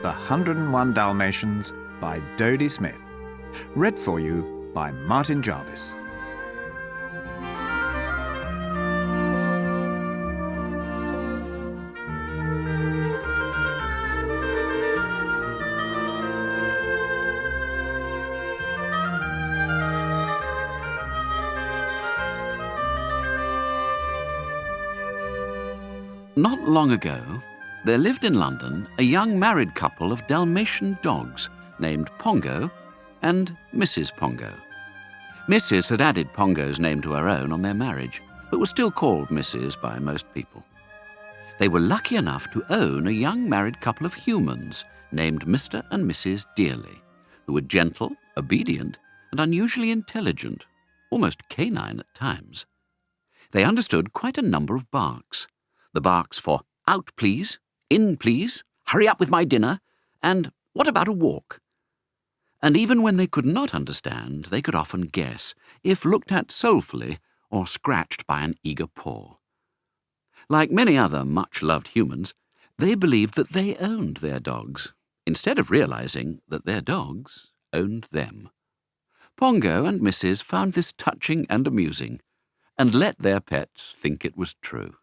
The 101 Dalmatians by Dodie Smith. Read for you by Martin Jarvis. Not long ago, there lived in London a young married couple of Dalmatian dogs named Pongo and Mrs. Pongo. Mrs. had added Pongo's name to her own on their marriage, but was still called Mrs. by most people. They were lucky enough to own a young married couple of humans named Mr. and Mrs. Dearly, who were gentle, obedient, and unusually intelligent, almost canine at times. They understood quite a number of barks. The barks for out please, in please, hurry up with my dinner, and what about a walk? And even when they could not understand, they could often guess, if looked at soulfully or scratched by an eager paw. Like many other much-loved humans, they believed that they owned their dogs, instead of realizing that their dogs owned them. Pongo and Mrs. found this touching and amusing, and let their pets think it was true.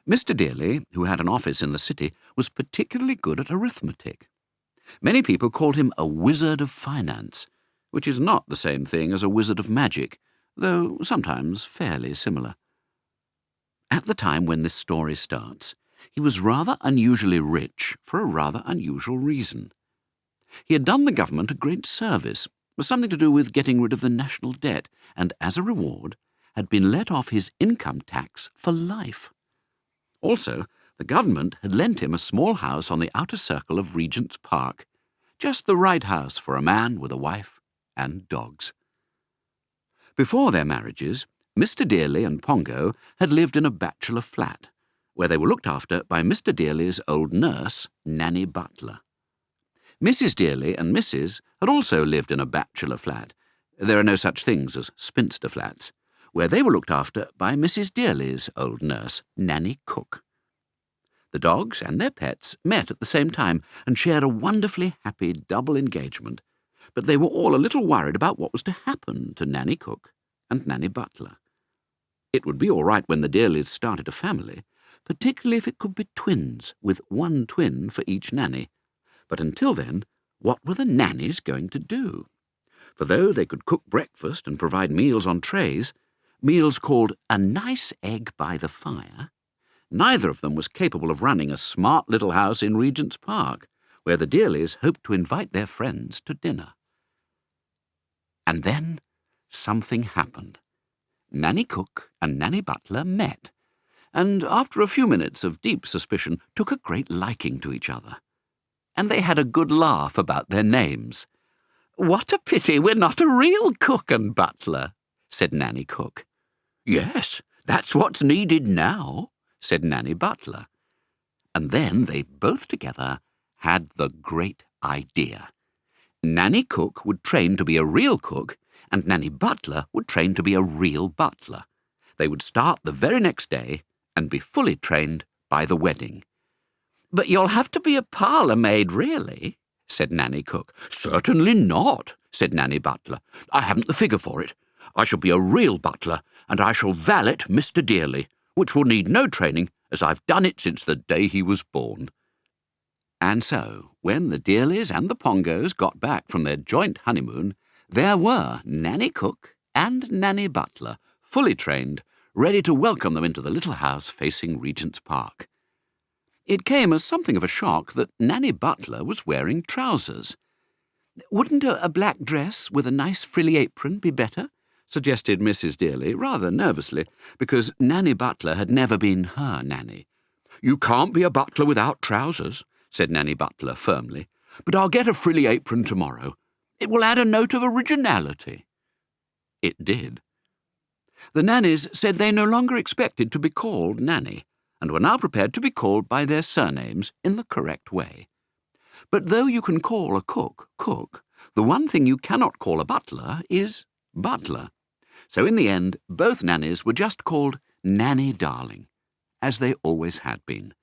Mr. Dearly, who had an office in the city, was particularly good at arithmetic. Many people called him a wizard of finance, which is not the same thing as a wizard of magic, though sometimes fairly similar. At the time when this story starts, he was rather unusually rich for a rather unusual reason. He had done the government a great service, something to do with getting rid of the national debt, and as a reward had been let off his income tax for life. Also, the government had lent him a small house on the outer circle of Regent's Park, just the right house for a man with a wife and dogs. Before their marriages, Mr. Dearly and Pongo had lived in a bachelor flat, where they were looked after by Mr. Dearly's old nurse, Nanny Butler. Mrs. Dearly and Mrs. had also lived in a bachelor flat. There are no such things as spinster flats, where they were looked after by Mrs. Dearly's old nurse, Nanny Cook. The dogs and their pets met at the same time and shared a wonderfully happy double engagement, but they were all a little worried about what was to happen to Nanny Cook and Nanny Butler. It would be all right when the Dearlys started a family, particularly if it could be twins, with one twin for each nanny. But until then, what were the nannies going to do? For though they could cook breakfast and provide meals on trays, meals called a nice egg by the fire, neither of them was capable of running a smart little house in Regent's Park, where the Dearlys hoped to invite their friends to dinner. And then something happened. Nanny Cook and Nanny Butler met, and after a few minutes of deep suspicion took a great liking to each other. And they had a good laugh about their names. "What a pity we're not a real cook and butler," said Nanny Cook. "Yes, that's what's needed now," said Nanny Butler. And then they both together had the great idea. Nanny Cook would train to be a real cook, and Nanny Butler would train to be a real butler. They would start the very next day and be fully trained by the wedding. "But you'll have to be a parlour maid, really," said Nanny Cook. "Certainly not," said Nanny Butler. "I haven't the figure for it. I shall be a real butler, and I shall valet Mr. Dearly, which will need no training, as I've done it since the day he was born." And so, when the Dearlys and the Pongos got back from their joint honeymoon, there were Nanny Cook and Nanny Butler, fully trained, ready to welcome them into the little house facing Regent's Park. It came as something of a shock that Nanny Butler was wearing trousers. "Wouldn't a black dress with a nice frilly apron be better?" suggested Mrs. Dearly, rather nervously, because Nanny Butler had never been her nanny. "You can't be a butler without trousers," said Nanny Butler firmly, "but I'll get a frilly apron tomorrow. It will add a note of originality." It did. The nannies said they no longer expected to be called Nanny, and were now prepared to be called by their surnames in the correct way. But though you can call a cook cook, the one thing you cannot call a butler is butler. So in the end, both nannies were just called Nanny Darling, as they always had been.